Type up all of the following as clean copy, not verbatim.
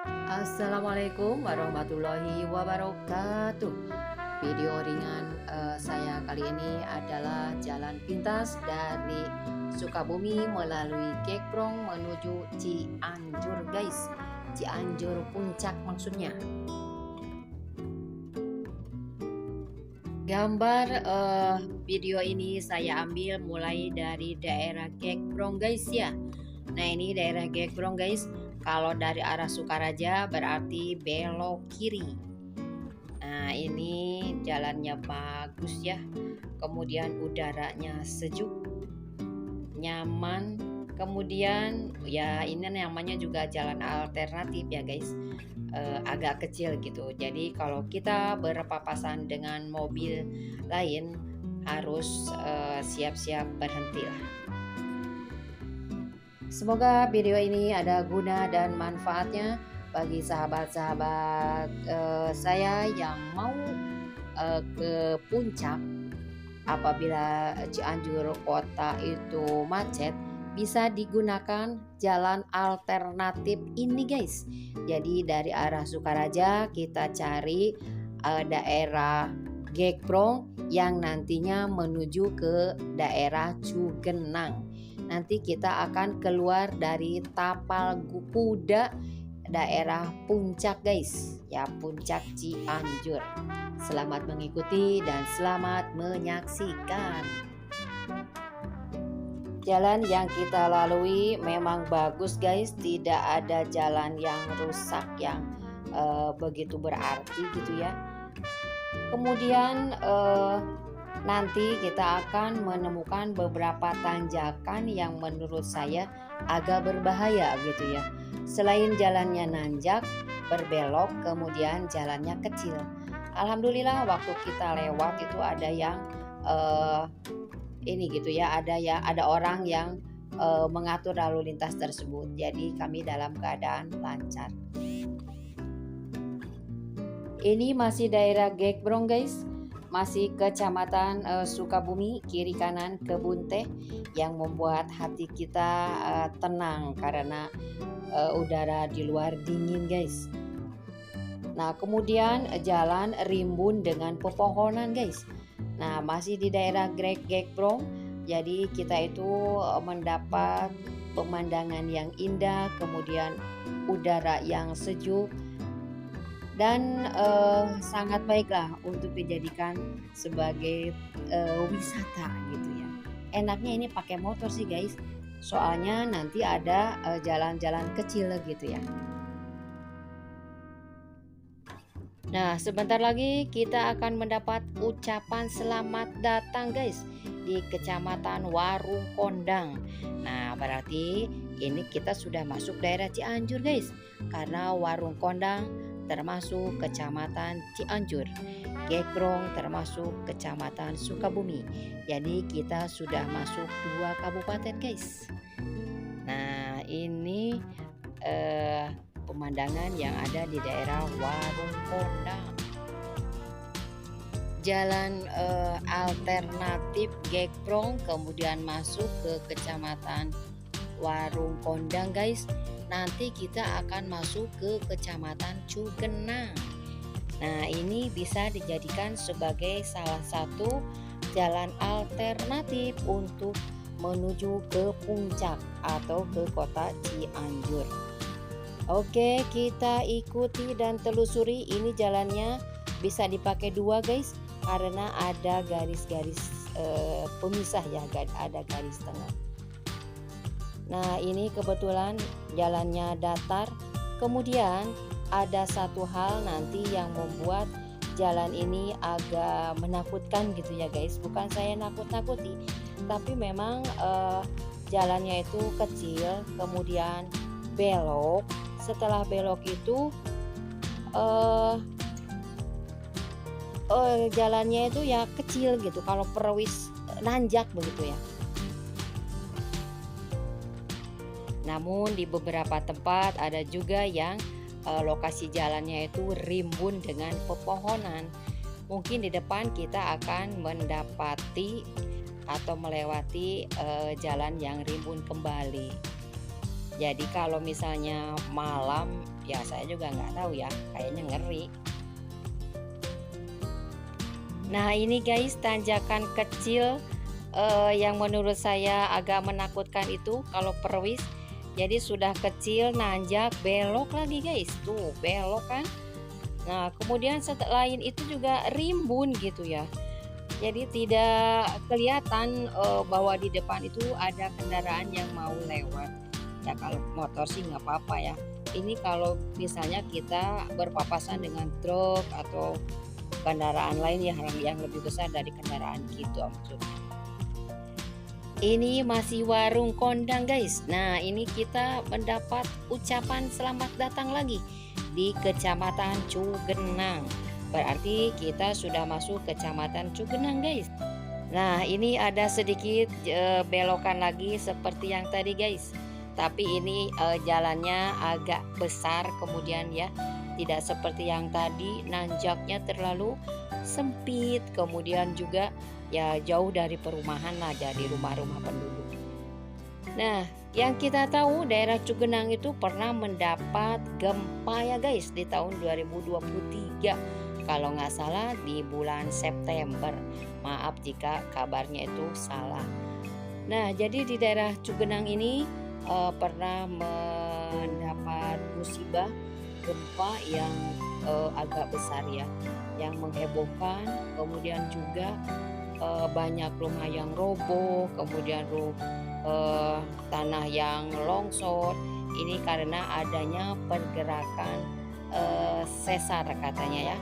Assalamualaikum warahmatullahi wabarakatuh. Video ringan saya kali ini adalah jalan pintas dari Sukabumi melalui Gekprong menuju Cianjur guys. Cianjur Puncak maksudnya. Gambar video ini saya ambil mulai dari daerah Gekprong guys ya. Nah ini daerah Gekprong guys. Kalau dari arah Sukaraja berarti belok kiri. Nah ini jalannya bagus ya. Kemudian udaranya sejuk, nyaman. Kemudian ya ini namanya juga jalan alternatif ya guys. Agak kecil gitu. Jadi kalau kita berpapasan dengan mobil lain harus siap-siap berhenti lah. Semoga video ini ada guna dan manfaatnya bagi sahabat-sahabat saya yang mau ke puncak. Apabila Cianjur kota itu macet, bisa digunakan jalan alternatif ini guys. Jadi dari arah Sukaraja kita cari daerah Gekprong yang nantinya menuju ke daerah Cugenang. Nanti kita akan keluar dari Tapal Kuda daerah puncak guys ya, puncak Cianjur. Selamat mengikuti dan selamat menyaksikan. Jalan yang kita lalui memang bagus guys, tidak ada jalan yang rusak yang begitu berarti gitu ya. Kemudian nanti kita akan menemukan beberapa tanjakan yang menurut saya agak berbahaya gitu ya. Selain jalannya nanjak, berbelok, kemudian jalannya kecil. Alhamdulillah waktu kita lewat itu ada yang ini gitu ya, ada orang yang mengatur lalu lintas tersebut. Jadi kami dalam keadaan lancar. Ini masih daerah Gekprong guys. Masih kecamatan Sukabumi, kiri kanan kebun teh yang membuat hati kita tenang karena udara di luar dingin guys. Nah kemudian jalan rimbun dengan pepohonan guys. Nah masih di daerah Gekprong, jadi kita itu mendapat pemandangan yang indah, kemudian udara yang sejuk. Dan sangat baiklah untuk dijadikan sebagai wisata gitu ya. Enaknya ini pakai motor sih guys, soalnya nanti ada jalan-jalan kecil gitu ya. Nah sebentar lagi kita akan mendapat ucapan selamat datang guys di Kecamatan Warung Kondang. Nah berarti ini kita sudah masuk daerah Cianjur guys, karena Warung Kondang termasuk Kecamatan Cianjur, Gekprong termasuk Kecamatan Sukabumi. Jadi kita sudah masuk 2 kabupaten guys. Nah ini pemandangan yang ada di daerah Warung Kondang. Jalan alternatif Gekprong kemudian masuk ke Kecamatan Warung Kondang guys. Nanti kita akan masuk ke Kecamatan Cugenang. Nah ini bisa dijadikan sebagai salah satu jalan alternatif untuk menuju ke puncak atau ke kota Cianjur. Oke, kita ikuti dan telusuri. Ini jalannya bisa dipakai 2 guys, karena ada garis-garis pemisah ya, ada garis tengah. Nah ini kebetulan jalannya datar. Kemudian ada satu hal nanti yang membuat jalan ini agak menakutkan gitu ya guys. Bukan saya nakut-nakuti, tapi memang jalannya itu kecil, kemudian belok. Setelah belok itu jalannya itu ya kecil gitu, kalau perwis nanjak begitu ya. Namun di beberapa tempat ada juga yang lokasi jalannya itu rimbun dengan pepohonan. Mungkin di depan kita akan mendapati atau melewati jalan yang rimbun kembali. Jadi kalau misalnya malam Ya saya juga nggak tahu ya, kayaknya ngeri. Nah ini guys tanjakan kecil yang menurut saya agak menakutkan itu kalau perwis. Jadi sudah kecil nanjak belok lagi guys, tuh belok kan. Nah kemudian setelah lain itu juga rimbun gitu ya. Jadi tidak kelihatan bahwa di depan itu ada kendaraan yang mau lewat. Ya kalau motor sih nggak apa-apa ya. Ini kalau misalnya kita berpapasan dengan truk atau kendaraan lain yang lebih besar dari kendaraan gitu maksudnya. Ini masih warung kondang guys. Nah ini kita mendapat ucapan selamat datang lagi di Kecamatan Cugenang. Berarti kita sudah masuk Kecamatan Cugenang guys. Nah ini ada sedikit belokan lagi seperti yang tadi guys. Tapi ini jalannya agak besar kemudian ya. Tidak seperti yang tadi nanjaknya terlalu sempit, kemudian juga ya jauh dari perumahan lah, dari rumah-rumah penduduk. Nah yang kita tahu daerah Cugenang itu pernah mendapat gempa ya guys di tahun 2023 kalau nggak salah di bulan September. Maaf jika kabarnya itu salah. Nah jadi di daerah Cugenang ini pernah mendapat musibah gempa yang agak besar ya, yang menghebohkan. Kemudian juga banyak rumah yang roboh, kemudian tanah yang longsor. Ini karena adanya pergerakan sesar katanya ya,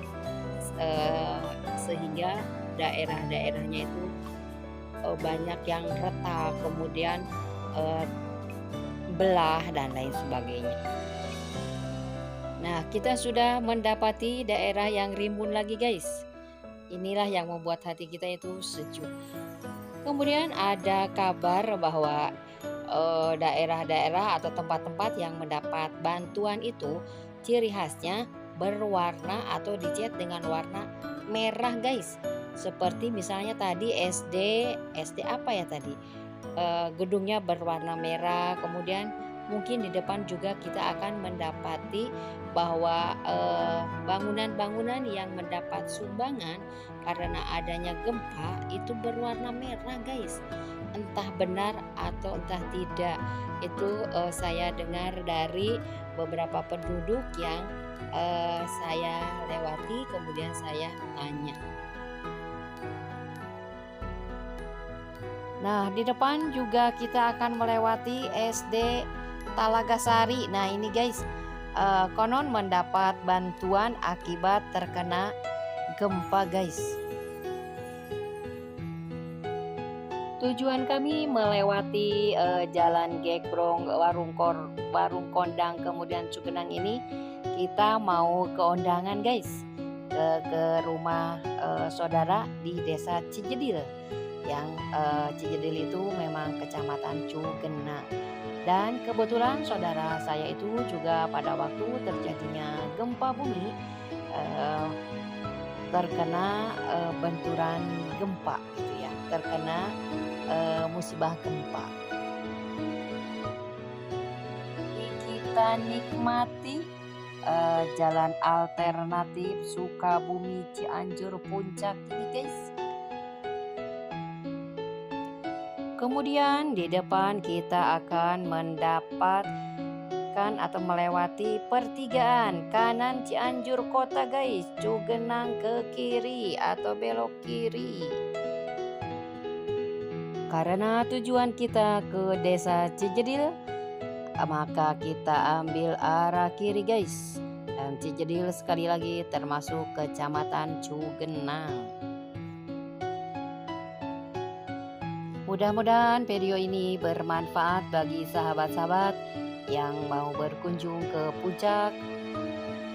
sehingga daerah-daerahnya itu banyak yang retak, kemudian belah dan lain sebagainya. Nah kita sudah mendapati daerah yang rimbun lagi guys. Inilah yang membuat hati kita itu sejuk. Kemudian ada kabar bahwa daerah-daerah atau tempat-tempat yang mendapat bantuan itu ciri khasnya berwarna atau dicat dengan warna merah guys. Seperti misalnya tadi SD apa ya tadi? Gedungnya berwarna merah, kemudian mungkin di depan juga kita akan mendapati bahwa bangunan-bangunan yang mendapat sumbangan karena adanya gempa itu berwarna merah guys. Entah benar atau entah tidak, itu saya dengar dari beberapa penduduk yang saya lewati, kemudian saya tanya. Nah di depan juga kita akan melewati SD Talagasari. Nah ini guys, konon mendapat bantuan akibat terkena gempa guys. Tujuan kami melewati jalan Gekbrong, warung kondang, kemudian Cugenang ini, kita mau ke undangan guys, ke rumah saudara di desa Cijedil. Yang Cijedil itu memang kecamatan Cugenang. Dan kebetulan saudara saya itu juga pada waktu terjadinya gempa bumi terkena benturan gempa gitu ya, terkena musibah gempa. Kita nikmati jalan alternatif Sukabumi Cianjur Puncak ini guys. Kemudian di depan kita akan mendapatkan atau melewati pertigaan kanan Cianjur Kota guys, Cugenang ke kiri atau belok kiri. Karena tujuan kita ke desa Cijedil, maka kita ambil arah kiri guys. Dan Cijedil sekali lagi termasuk kecamatan Cugenang. Mudah-mudahan video ini bermanfaat bagi sahabat-sahabat yang mau berkunjung ke puncak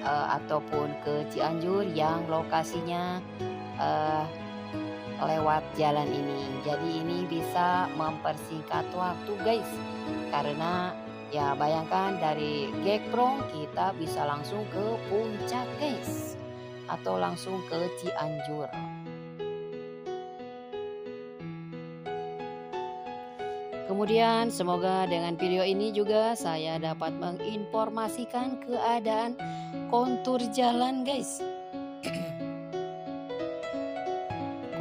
ataupun ke Cianjur yang lokasinya lewat jalan ini. Jadi ini bisa mempersingkat waktu guys, karena ya bayangkan dari Gekbrong kita bisa langsung ke puncak guys, atau langsung ke Cianjur. Kemudian semoga dengan video ini juga saya dapat menginformasikan keadaan kontur jalan guys.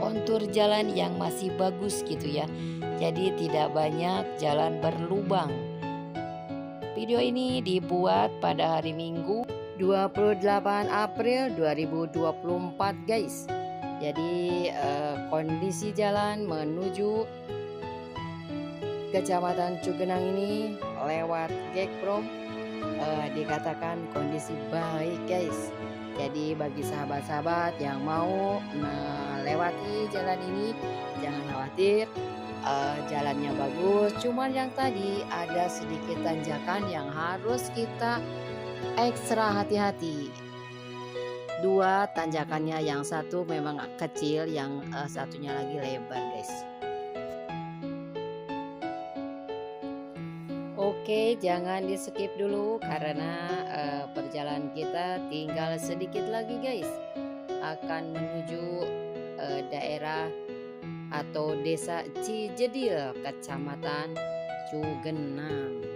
Kontur jalan yang masih bagus gitu ya. Jadi tidak banyak jalan berlubang. Video ini dibuat pada hari Minggu 28 April 2024 guys. Jadi kondisi jalan menuju Kecamatan Cugenang ini lewat Gekpro dikatakan kondisi baik guys. Jadi bagi sahabat-sahabat yang mau melewati jalan ini jangan khawatir, jalannya bagus. Cuman yang tadi ada sedikit tanjakan yang harus kita ekstra hati-hati. Dua tanjakannya, yang satu memang kecil, yang satunya lagi lebar guys. Oke, jangan di skip dulu karena perjalanan kita tinggal sedikit lagi guys. Akan menuju daerah atau desa Cijedil, Kecamatan Cugenang.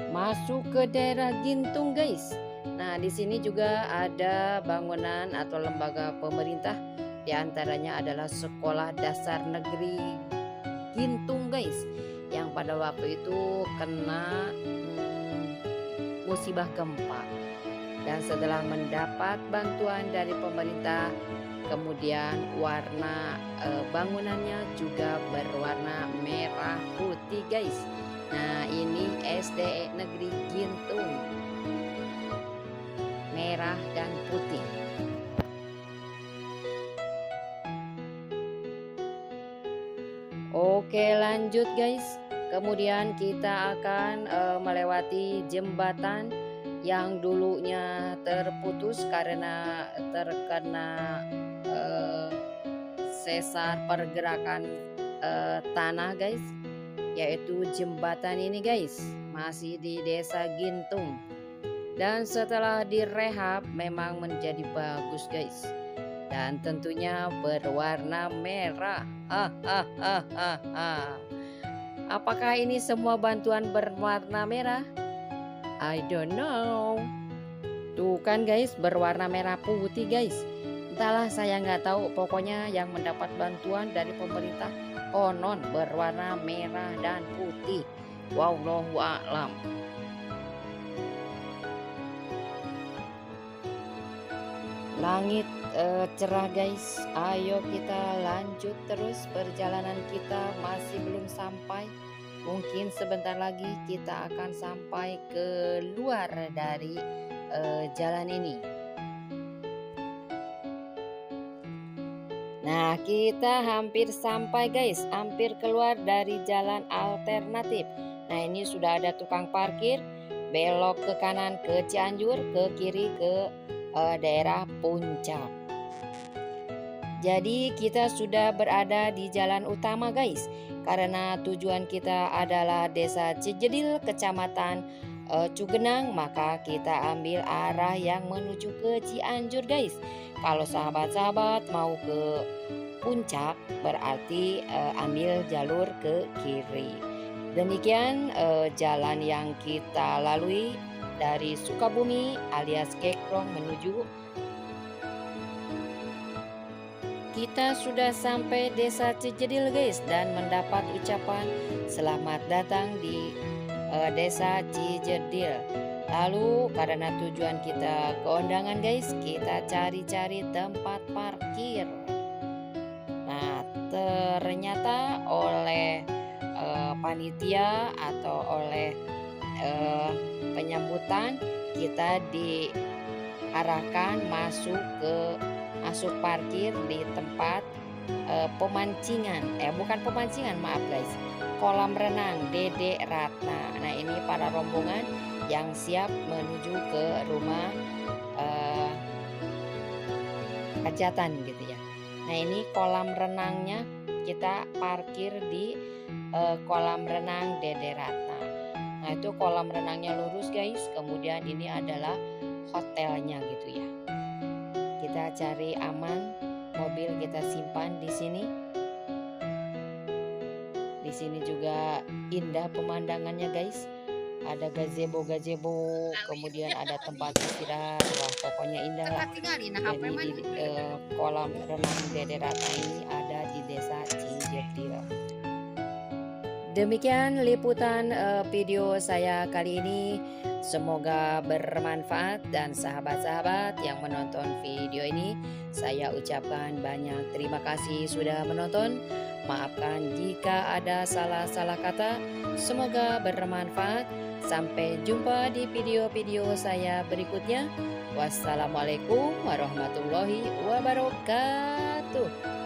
Masuk ke daerah Gintung guys. Nah, di sini juga ada bangunan atau lembaga pemerintah. Di antaranya adalah Sekolah Dasar Negeri Gintung guys, yang pada waktu itu kena musibah gempa. Dan setelah mendapat bantuan dari pemerintah, kemudian warna bangunannya juga berwarna merah putih guys. Nah, ini SD Negeri Gintung, merah dan putih. Oke, lanjut guys. Kemudian kita akan melewati jembatan yang dulunya terputus karena terkena sesar pergerakan tanah guys, yaitu jembatan ini guys, masih di desa Gintung. Dan setelah direhab memang menjadi bagus guys, dan tentunya berwarna merah. Apakah ini semua bantuan berwarna merah? I don't know. Tuh kan guys, berwarna merah putih guys. Entahlah, saya nggak tahu. Pokoknya yang mendapat bantuan dari pemerintah konon berwarna merah dan putih. Wallahu a'lam. Langit cerah guys. Ayo kita lanjut terus perjalanan kita, masih belum sampai. Mungkin sebentar lagi kita akan sampai keluar dari jalan ini. Nah, kita hampir sampai guys, hampir keluar dari jalan alternatif. Nah, ini sudah ada tukang parkir, belok ke kanan ke Cianjur, ke kiri ke daerah Puncak. Jadi kita sudah berada di jalan utama guys, karena tujuan kita adalah desa Cijedil, Kecamatan Cugenang, maka kita ambil arah yang menuju ke Cianjur guys. Kalau sahabat-sahabat mau ke Puncak berarti ambil jalur ke kiri. Demikian jalan yang kita lalui dari Sukabumi alias Gekpro menuju. Kita sudah sampai desa Cijedil guys, dan mendapat ucapan selamat datang di desa Cijedil. Lalu karena tujuan kita ke undangan guys, kita cari-cari tempat parkir. Nah, ternyata oleh panitia atau oleh penyambutan kita diarahkan masuk parkir di tempat pemancingan, bukan pemancingan, maaf guys, kolam renang Dede Ratna. Nah, ini para rombongan yang siap menuju ke rumah hajatan gitu ya. Nah, ini kolam renangnya, kita parkir di kolam renang Dede Ratna. Nah, itu kolam renangnya lurus guys, kemudian ini adalah hotelnya gitu ya. Kita cari aman, mobil kita simpan di sini. Di sini juga indah pemandangannya guys. Ada gazebo-gazebo, kemudian ada tempat istirahat. Wah, pokoknya indah lah. Dan ini kolam renang Dede Ratna ini ada di Desa Cijedil. Demikian liputan video saya kali ini. Semoga bermanfaat dan sahabat-sahabat yang menonton video ini, saya ucapkan banyak terima kasih sudah menonton. Maafkan jika ada salah-salah kata. Semoga bermanfaat. Sampai jumpa di video-video saya berikutnya. Wassalamualaikum warahmatullahi wabarakatuh.